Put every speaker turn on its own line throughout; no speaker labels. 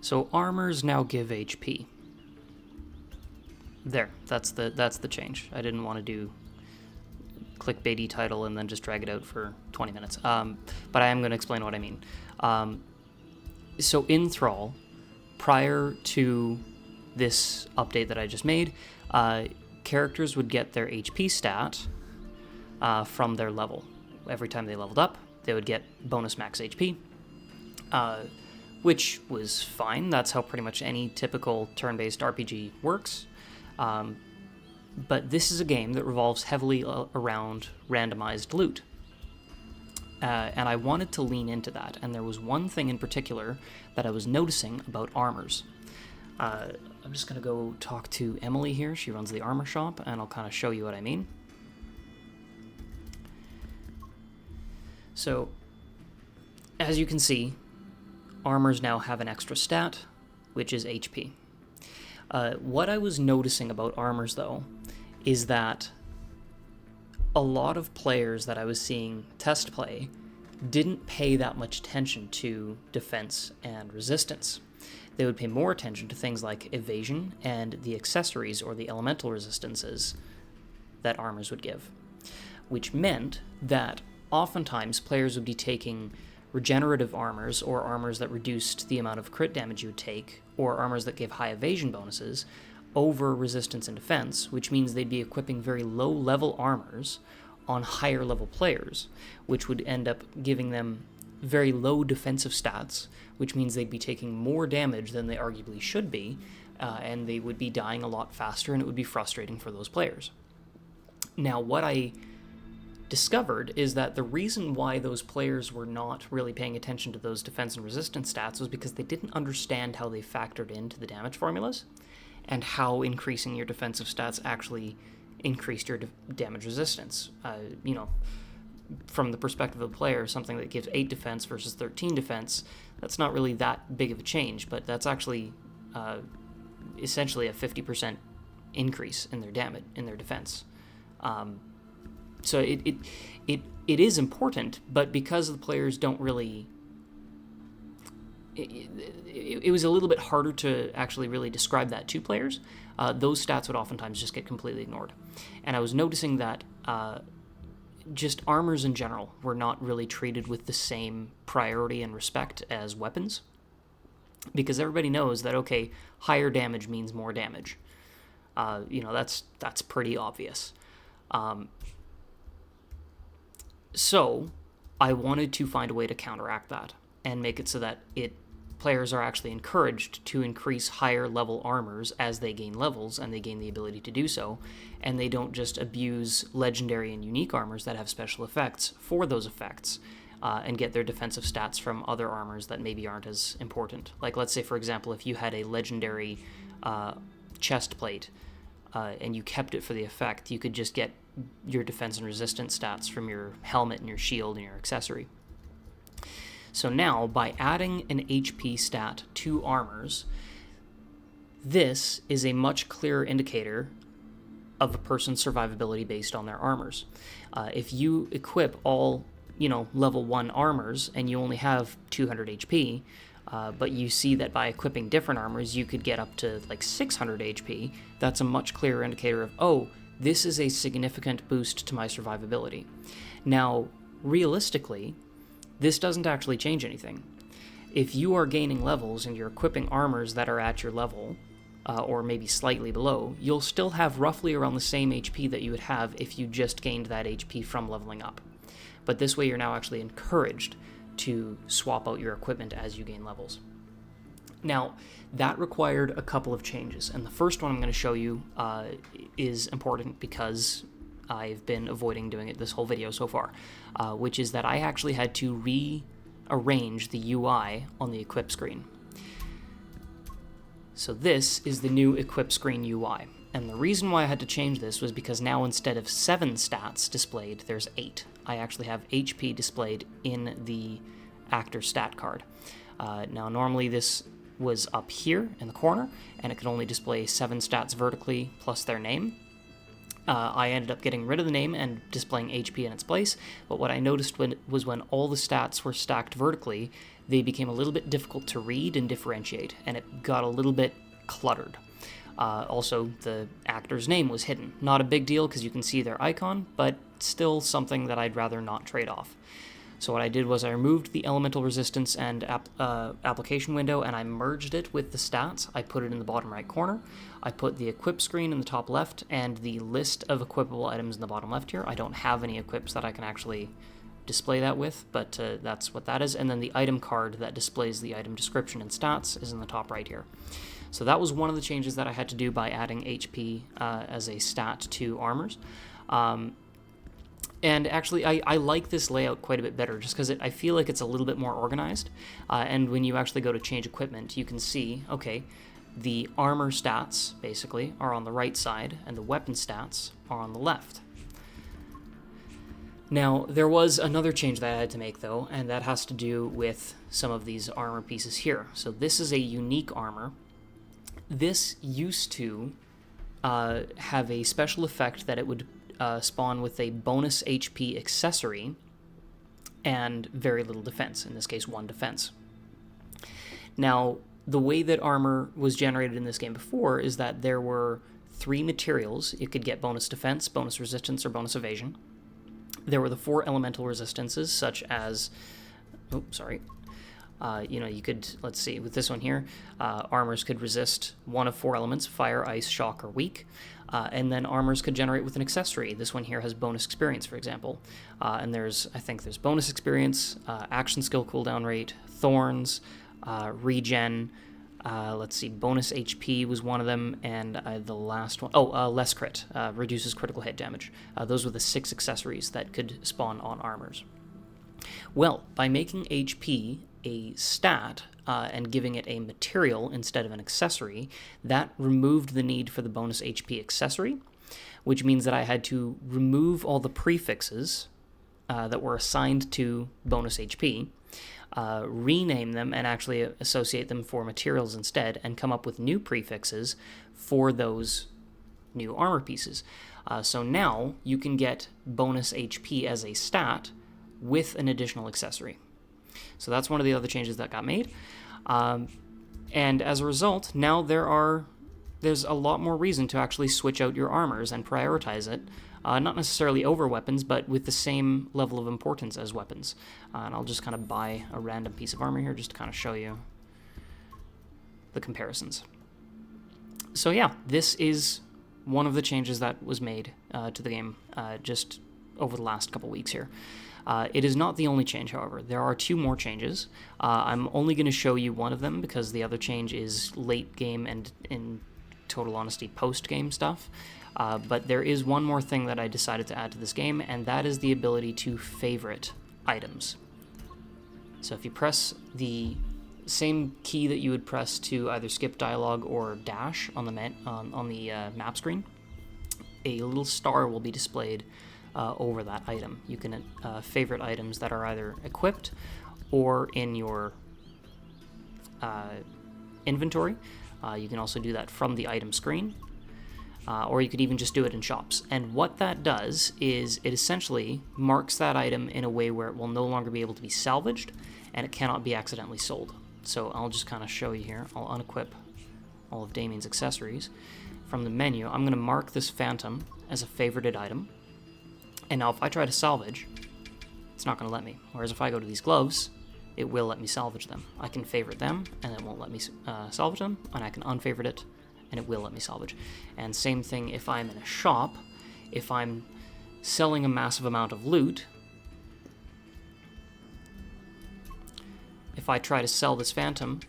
So armors now give HP. There, that's the change. I didn't want to do clickbaity title and then just drag it out for 20 minutes. But I am going to explain what I mean. So in Thrall, prior to this update that I just made, characters would get their HP stat from their level. Every time they leveled up, they would get bonus max HP, which was fine. That's how pretty much any typical turn-based RPG works. But this is a game that revolves heavily around randomized loot. And I wanted to lean into that, and there was one thing in particular that I was noticing about armors. I'm just going to go talk to Emily here. She runs the armor shop, and I'll kind of show you what I mean. So, as you can see, armors now have an extra stat, which is HP. What I was noticing about armors, though, is that a lot of players that I was seeing test play didn't pay that much attention to defense and resistance. They would pay more attention to things like evasion and the accessories or the elemental resistances that armors would give, which meant that oftentimes players would be taking regenerative armors or armors that reduced the amount of crit damage you would take, or armors that gave high evasion bonuses over resistance and defense, which means they'd be equipping very low-level armors on higher-level players, which would end up giving them very low defensive stats, which means they'd be taking more damage than they arguably should be, and they would be dying a lot faster, and it would be frustrating for those players. Now, what I discovered is that the reason why those players were not really paying attention to those defense and resistance stats was because they didn't understand how they factored into the damage formulas and how increasing your defensive stats actually increased your damage resistance. From the perspective of the player, something that gives 8 defense versus 13 defense, that's not really that big of a change, but that's actually essentially a 50% increase in their damage, in their defense. So it is important, but because the players don't really... It was a little bit harder to actually really describe that to players. Those stats would oftentimes just get completely ignored. And I was noticing that just armors in general were not really treated with the same priority and respect as weapons. Because everybody knows that, okay, higher damage means more damage. That's pretty obvious. So I wanted to find a way to counteract that and make it so that players are actually encouraged to increase higher level armors as they gain levels and they gain the ability to do so, and they don't just abuse legendary and unique armors that have special effects for those effects and get their defensive stats from other armors that maybe aren't as important. Like, let's say, for example, if you had a legendary chest plate and you kept it for the effect, you could just get your defense and resistance stats from your helmet and your shield and your accessory. So now, by adding an HP stat to armors, this is a much clearer indicator of a person's survivability based on their armors. If you equip all, level 1 armors and you only have 200 HP, but you see that by equipping different armors you could get up to like 600 HP, that's a much clearer indicator of, oh, this is a significant boost to my survivability. Now, realistically, this doesn't actually change anything. If you are gaining levels and you're equipping armors that are at your level, or maybe slightly below, you'll still have roughly around the same HP that you would have if you just gained that HP from leveling up. But this way you're now actually encouraged to swap out your equipment as you gain levels. Now, that required a couple of changes, and the first one I'm going to show you is important because I've been avoiding doing it this whole video so far, which is that I actually had to rearrange the UI on the equip screen. So this is the new equip screen UI, and the reason why I had to change this was because now instead of 7 stats displayed, there's 8. I actually have HP displayed in the actor stat card. Now normally this was up here in the corner, and it could only display 7 stats vertically plus their name. I ended up getting rid of the name and displaying HP in its place, but what I noticed was when all the stats were stacked vertically, they became a little bit difficult to read and differentiate, and it got a little bit cluttered. Also, the actor's name was hidden. Not a big deal because you can see their icon, but still something that I'd rather not trade off. So what I did was I removed the elemental resistance and application window, and I merged it with the stats. I put it in the bottom right corner. I put the equip screen in the top left and the list of equipable items in the bottom left here. I don't have any equips that I can actually display that with, but that's what that is. And then the item card that displays the item description and stats is in the top right here. So that was one of the changes that I had to do by adding HP as a stat to armors. And actually, I like this layout quite a bit better just because I feel like it's a little bit more organized. And when you actually go to change equipment, you can see, okay, the armor stats, basically, are on the right side, and the weapon stats are on the left. Now, there was another change that I had to make, though, and that has to do with some of these armor pieces here. So this is a unique armor. This used to have a special effect that it would spawn with a bonus HP accessory and very little defense, in this case 1 defense. Now, the way that armor was generated in this game before is that there were 3 materials. It could get bonus defense, bonus resistance, or bonus evasion. There were the 4 elemental resistances, such as... you could, let's see, with this one here, armors could resist 1 of 4 elements, fire, ice, shock, or weak. And then armors could generate with an accessory. This one here has bonus experience, for example. And I think there's bonus experience, action skill cooldown rate, thorns, regen, let's see, bonus HP was one of them, and the last one, less crit, reduces critical hit damage. Those were the 6 accessories that could spawn on armors. Well, by making HP a stat and giving it a material instead of an accessory, that removed the need for the bonus HP accessory, which means that I had to remove all the prefixes that were assigned to bonus HP, rename them and actually associate them for materials instead, and come up with new prefixes for those new armor pieces. So now you can get bonus HP as a stat with an additional accessory. So that's one of the other changes that got made. And as a result, now there's a lot more reason to actually switch out your armors and prioritize it. Not necessarily over weapons, but with the same level of importance as weapons. And I'll just kind of buy a random piece of armor here just to kind of show you the comparisons. So yeah, this is one of the changes that was made to the game just over the last couple weeks here. It is not the only change, however. There are 2 more changes. I'm only going to show you one of them because the other change is late game and, in total honesty, post-game stuff. But there is one more thing that I decided to add to this game, and that is the ability to favorite items. So if you press the same key that you would press to either skip dialogue or dash on the map screen, a little star will be displayed over that item. You can favorite items that are either equipped or in your inventory. You can also do that from the item screen, or you could even just do it in shops. And what that does is it essentially marks that item in a way where it will no longer be able to be salvaged, and it cannot be accidentally sold. So I'll just kind of show you here. I'll unequip all of Damien's accessories. From the menu, I'm going to mark this phantom as a favorited item. And now if I try to salvage, it's not going to let me. Whereas if I go to these gloves, it will let me salvage them. I can favorite them, and it won't let me salvage them, and I can unfavorite it, and it will let me salvage. And same thing if I'm in a shop. If I'm selling a massive amount of loot, if I try to sell this phantom,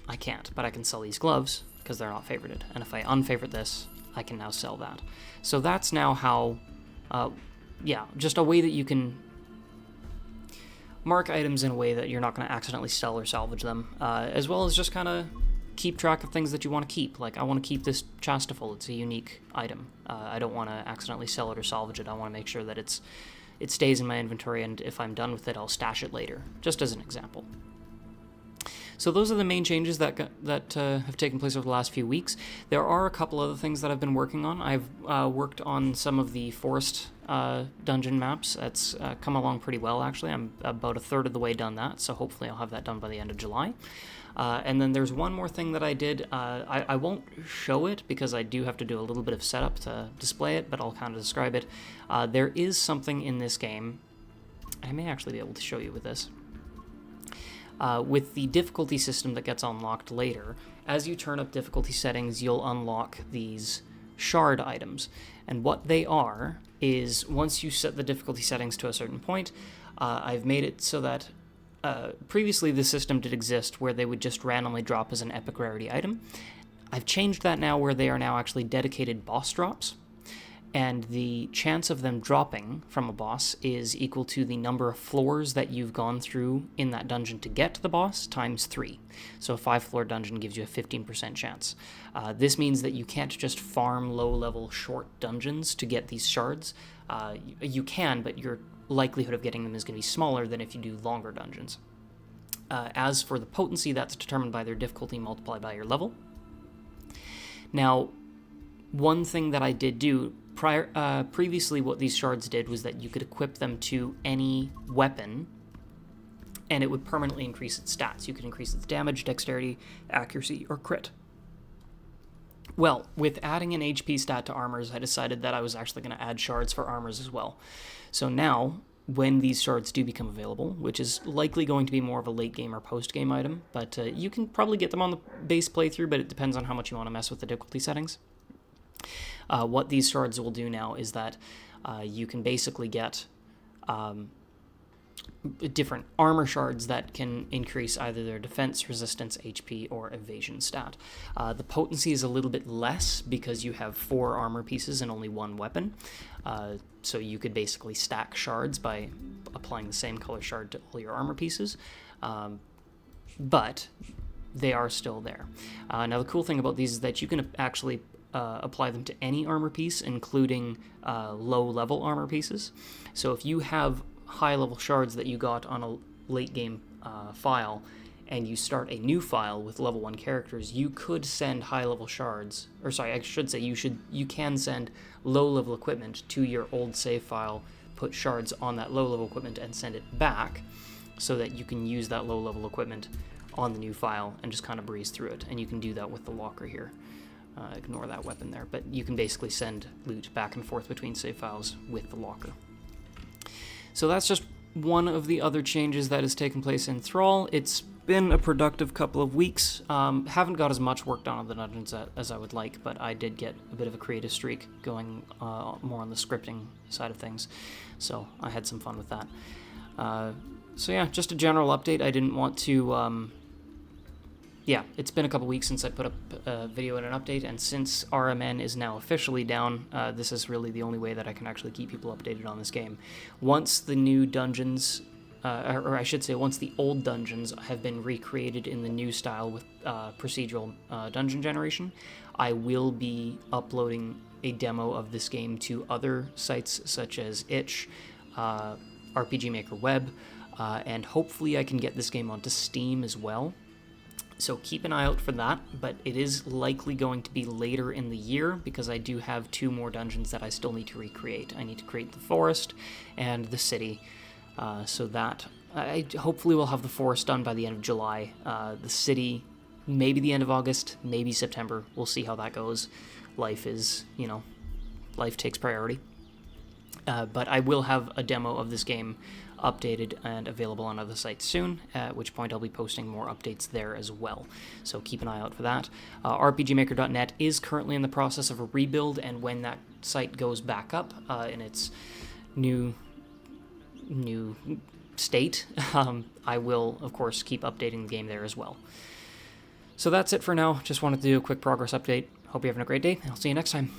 I can't, but I can sell these gloves because they're not favorited. And if I unfavorite this, I can now sell that. So that's now how... just a way that you can mark items in a way that you're not going to accidentally sell or salvage them, as well as just kind of keep track of things that you want to keep. Like, I want to keep this chastaful. It's a unique item. I don't want to accidentally sell it or salvage it. I want to make sure that it stays in my inventory, and if I'm done with it, I'll stash it later, just as an example. So those are the main changes that have taken place over the last few weeks. There are a couple other things that I've been working on. I've worked on some of the forest dungeon maps. That's come along pretty well, actually. I'm about a third of the way done that, so hopefully I'll have that done by the end of July. And then there's one more thing that I did. I won't show it because I do have to do a little bit of setup to display it, but I'll kind of describe it. There is something in this game. I may actually be able to show you with this. With the difficulty system that gets unlocked later, as you turn up difficulty settings, you'll unlock these shard items. And what they are is, once you set the difficulty settings to a certain point, I've made it so that previously the system did exist where they would just randomly drop as an epic rarity item. I've changed that now where they are now actually dedicated boss drops. And the chance of them dropping from a boss is equal to the number of floors that you've gone through in that dungeon to get to the boss times 3. So a 5-floor dungeon gives you a 15% chance. This means that you can't just farm low-level short dungeons to get these shards. You can, but your likelihood of getting them is going to be smaller than if you do longer dungeons. As for the potency, that's determined by their difficulty multiplied by your level. Now, one thing that I did do previously, what these shards did was that you could equip them to any weapon, and it would permanently increase its stats. You could increase its damage, dexterity, accuracy, or crit. Well, with adding an HP stat to armors, I decided that I was actually going to add shards for armors as well. So now, when these shards do become available, which is likely going to be more of a late game or post game item, but you can probably get them on the base playthrough, but it depends on how much you want to mess with the difficulty settings. What these shards will do now is that you can basically get different armor shards that can increase either their defense, resistance, HP, or evasion stat. The potency is a little bit less because you have 4 armor pieces and only 1 weapon. So you could basically stack shards by applying the same color shard to all your armor pieces. But they are still there. Now the cool thing about these is that you can actually apply them to any armor piece, including low-level armor pieces. So if you have high-level shards that you got on a late-game file, and you start a new file with level 1 characters, you could send high-level shards, or sorry, I should say you can send low-level equipment to your old save file, put shards on that low-level equipment, and send it back, so that you can use that low-level equipment on the new file and just kind of breeze through it. And you can do that with the locker here. Ignore that weapon there, but you can basically send loot back and forth between save files with the locker. So that's just one of the other changes that has taken place in Thrall. It's been a productive couple of weeks. Haven't got as much work done on the dungeons as I would like, but I did get a bit of a creative streak going more on the scripting side of things, so I had some fun with that. So yeah, just a general update. I didn't want to... Yeah, it's been a couple weeks since I put up a video and an update, and since RMN is now officially down, this is really the only way that I can actually keep people updated on this game. Once the new dungeons, or I should say once the old dungeons have been recreated in the new style with procedural dungeon generation, I will be uploading a demo of this game to other sites such as Itch, RPG Maker Web, and hopefully I can get this game onto Steam as well. So keep an eye out for that, but it is likely going to be later in the year because I do have 2 more dungeons that I still need to recreate. I need to create the forest and the city, so that I hopefully will have the forest done by the end of July. The city, maybe the end of August, maybe September. We'll see how that goes. Life is, life takes priority. But I will have a demo of this game updated and available on other sites soon, at which point I'll be posting more updates there as well. So keep an eye out for that. RPGmaker.net is currently in the process of a rebuild, and when that site goes back up in its new state, I will, of course, keep updating the game there as well. So that's it for now. Just wanted to do a quick progress update. Hope you're having a great day, and I'll see you next time.